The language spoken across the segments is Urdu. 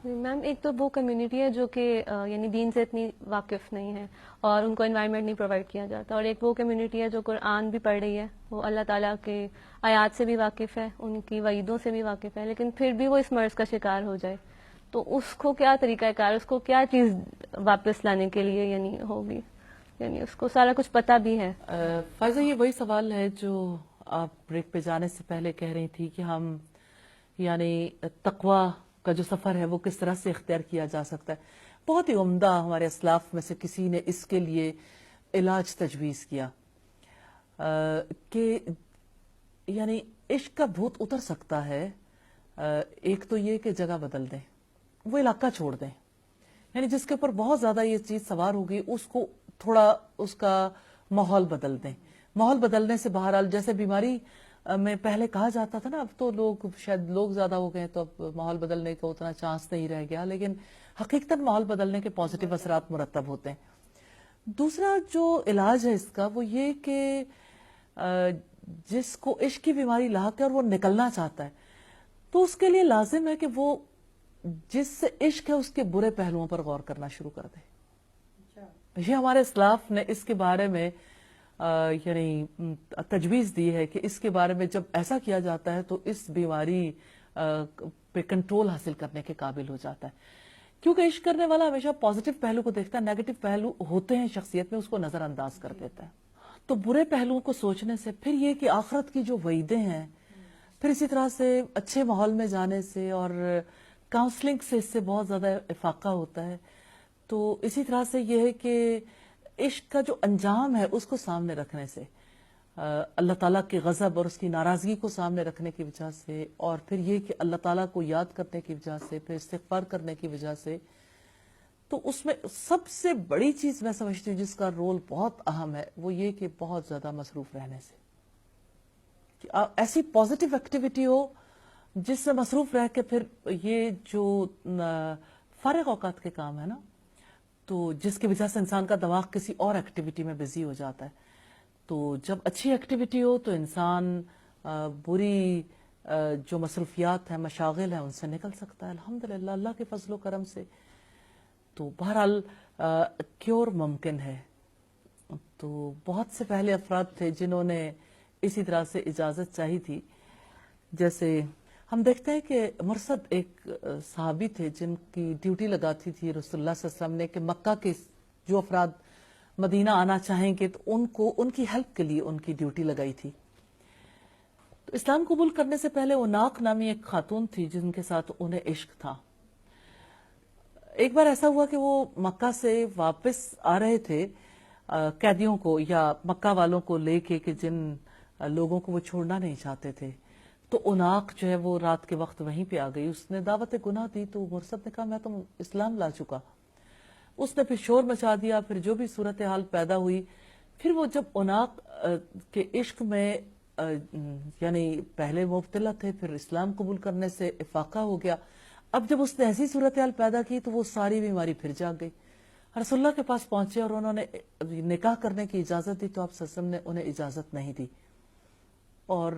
میم ایک تو وہ کمیونٹی ہے جو کہ یعنی دین سے اتنی واقف نہیں ہے اور ان کو انوائرمنٹ نہیں پرووائڈ کیا جاتا، اور ایک وہ کمیونٹی ہے جو قرآن بھی پڑھ رہی ہے، وہ اللہ تعالیٰ کے آیات سے بھی واقف ہے، ان کی وعیدوں سے بھی واقف ہے، لیکن پھر بھی وہ اس مرض کا شکار ہو جائے تو اس کو کیا طریقہ کار، اس کو کیا چیز واپس لانے کے لیے یعنی ہوگی، یعنی اس کو سارا کچھ پتہ بھی ہے۔ فائزہ، یہ وہی سوال ہے جو آپ بریک پہ جانے سے پہلے کہہ رہی تھی کہ ہم یعنی تقوی کا جو سفر ہے وہ کس طرح سے اختیار کیا جا سکتا ہے۔ بہت ہی عمدہ ہمارے اسلاف میں سے کسی نے اس کے لیے علاج تجویز کیا کہ یعنی عشق کا بھوت اتر سکتا ہے، ایک تو یہ کہ جگہ بدل دیں، وہ علاقہ چھوڑ دیں، یعنی جس کے اوپر بہت زیادہ یہ چیز سوار ہوگی اس کو تھوڑا اس کا ماحول بدل دیں۔ ماحول بدلنے سے بہرحال جیسے بیماری میں پہلے کہا جاتا تھا نا، اب تو شاید لوگ زیادہ ہو گئے تو اب ماحول بدلنے کا اتنا چانس نہیں رہ گیا، لیکن حقیقتاً ماحول بدلنے کے پازیٹیو اثرات مرتب ہوتے ہیں۔ دوسرا جو علاج ہے اس کا وہ یہ کہ جس کو عشق کی بیماری لاحق ہے اور وہ نکلنا چاہتا ہے تو اس کے لیے لازم ہے کہ وہ جس سے عشق ہے اس کے برے پہلوؤں پر غور کرنا شروع کر دے۔ یہ ہمارے اسلاف نے اس کے بارے میں یعنی تجویز دی ہے کہ اس کے بارے میں جب ایسا کیا جاتا ہے تو اس بیماری پہ کنٹرول حاصل کرنے کے قابل ہو جاتا ہے، کیونکہ عشق کرنے والا ہمیشہ پازیٹیو پہلو کو دیکھتا ہے، نیگیٹو پہلو ہوتے ہیں شخصیت میں اس کو نظر انداز کر دیتا ہے۔ تو برے پہلوؤں کو سوچنے سے، پھر یہ کہ آخرت کی جو وعیدیں ہیں، پھر اسی طرح سے اچھے ماحول میں جانے سے اور کاؤنسلنگ سے اس سے بہت زیادہ افاقہ ہوتا ہے۔ تو اسی طرح سے یہ ہے کہ عشق کا جو انجام ہے اس کو سامنے رکھنے سے، اللہ تعالیٰ کے غضب اور اس کی ناراضگی کو سامنے رکھنے کی وجہ سے، اور پھر یہ کہ اللہ تعالیٰ کو یاد کرنے کی وجہ سے، پھر استغفار کرنے کی وجہ سے، تو اس میں سب سے بڑی چیز میں سمجھتی ہوں جس کا رول بہت اہم ہے وہ یہ کہ بہت زیادہ مصروف رہنے سے، کہ ایسی پازیٹیو ایکٹیویٹی ہو جس سے مصروف رہ کے پھر یہ جو فارغ اوقات کے کام ہے نا، تو جس کی وجہ سے انسان کا دماغ کسی اور ایکٹیویٹی میں بزی ہو جاتا ہے، تو جب اچھی ایکٹیویٹی ہو تو انسان بری جو مصروفیات ہیں، مشاغل ہیں، ان سے نکل سکتا ہے الحمدللہ اللہ کے فضل و کرم سے۔ تو بہرحال کیور ممکن ہے۔ تو بہت سے پہلے افراد تھے جنہوں نے اسی طرح سے اجازت چاہی تھی، جیسے ہم دیکھتے ہیں کہ مرثد ایک صحابی تھے جن کی ڈیوٹی لگاتی تھی رسول اللہ صلی اللہ علیہ وسلم نے کہ مکہ کے جو افراد مدینہ آنا چاہیں گے تو ان کی ہیلپ کے لیے ان کی ڈیوٹی لگائی تھی۔ تو اسلام قبول کرنے سے پہلے اناق نامی ایک خاتون تھی جن کے ساتھ انہیں عشق تھا۔ ایک بار ایسا ہوا کہ وہ مکہ سے واپس آ رہے تھے قیدیوں کو یا مکہ والوں کو لے کے کہ جن لوگوں کو وہ چھوڑنا نہیں چاہتے تھے، تو اناق جو ہے وہ رات کے وقت وہیں پہ آ گئی، اس نے دعوت گناہ دی، تو مرثد نے کہا میں تو اسلام لا چکا۔ اس نے پھر شور مچا دیا، پھر جو بھی صورتحال پیدا ہوئی، پھر وہ جب اناق کے عشق میں یعنی پہلے مبتلا تھے، پھر اسلام قبول کرنے سے افاقہ ہو گیا، اب جب اس نے ایسی صورتحال پیدا کی تو وہ ساری بیماری پھر جاگ گئی۔ رسول اللہ کے پاس پہنچے اور انہوں نے نکاح کرنے کی اجازت دی تو آپ صلی اللہ علیہ وسلم نے انہیں اجازت نہیں دی، اور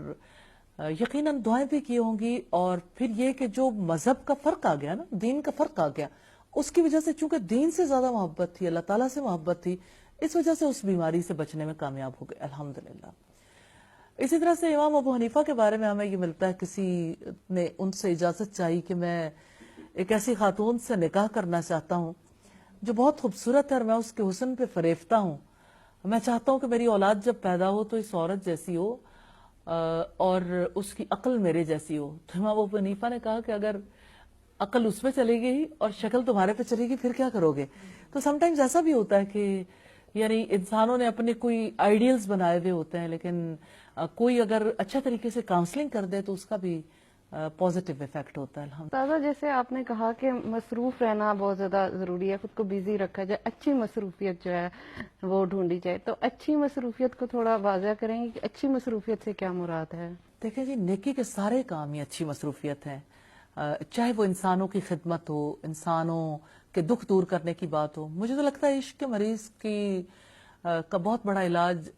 یقیناً دعائیں بھی کی ہوں گی، اور پھر یہ کہ جو مذہب کا فرق آ گیا نا، دین کا فرق آ گیا، اس کی وجہ سے چونکہ دین سے زیادہ محبت تھی، اللہ تعالیٰ سے محبت تھی، اس وجہ سے اس بیماری سے بچنے میں کامیاب ہو گئے الحمدللہ۔ اسی طرح سے امام ابو حنیفہ کے بارے میں ہمیں یہ ملتا ہے، کسی نے ان سے اجازت چاہی کہ میں ایک ایسی خاتون سے نکاح کرنا چاہتا ہوں جو بہت خوبصورت ہے اور میں اس کے حسن پہ فریفتہ ہوں، میں چاہتا ہوں کہ میری اولاد جب پیدا ہو تو اس عورت جیسی ہو اور اس کی عقل میرے جیسی ہو۔ تو امام ابو حنیفہ نے کہا کہ اگر عقل اس پہ چلے گی اور شکل تمہارے پہ چلے گی پھر کیا کرو گے؟ تو سم ٹائمز ایسا بھی ہوتا ہے کہ یعنی انسانوں نے اپنے کوئی آئیڈیلز بنائے ہوئے ہوتے ہیں، لیکن کوئی اگر اچھا طریقے سے کاؤنسلنگ کر دے تو اس کا بھی پازیٹیو ایفیکٹ ہوتا ہے تازہ جیسے آپ نے کہا کہ مصروف رہنا بہت زیادہ ضروری ہے، خود کو بیزی رکھا جائے، اچھی مصروفیت جو ہے وہ ڈھونڈی جائے، تو اچھی مصروفیت کو تھوڑا واضح کریں گے کہ اچھی مصروفیت سے کیا مراد ہے؟ دیکھیں جی، نیکی کے سارے کام ہی اچھی مصروفیت ہیں، چاہے وہ انسانوں کی خدمت ہو، انسانوں کے دکھ دور کرنے کی بات ہو۔ مجھے تو لگتا ہے عشق کے مریض کا بہت بڑا علاج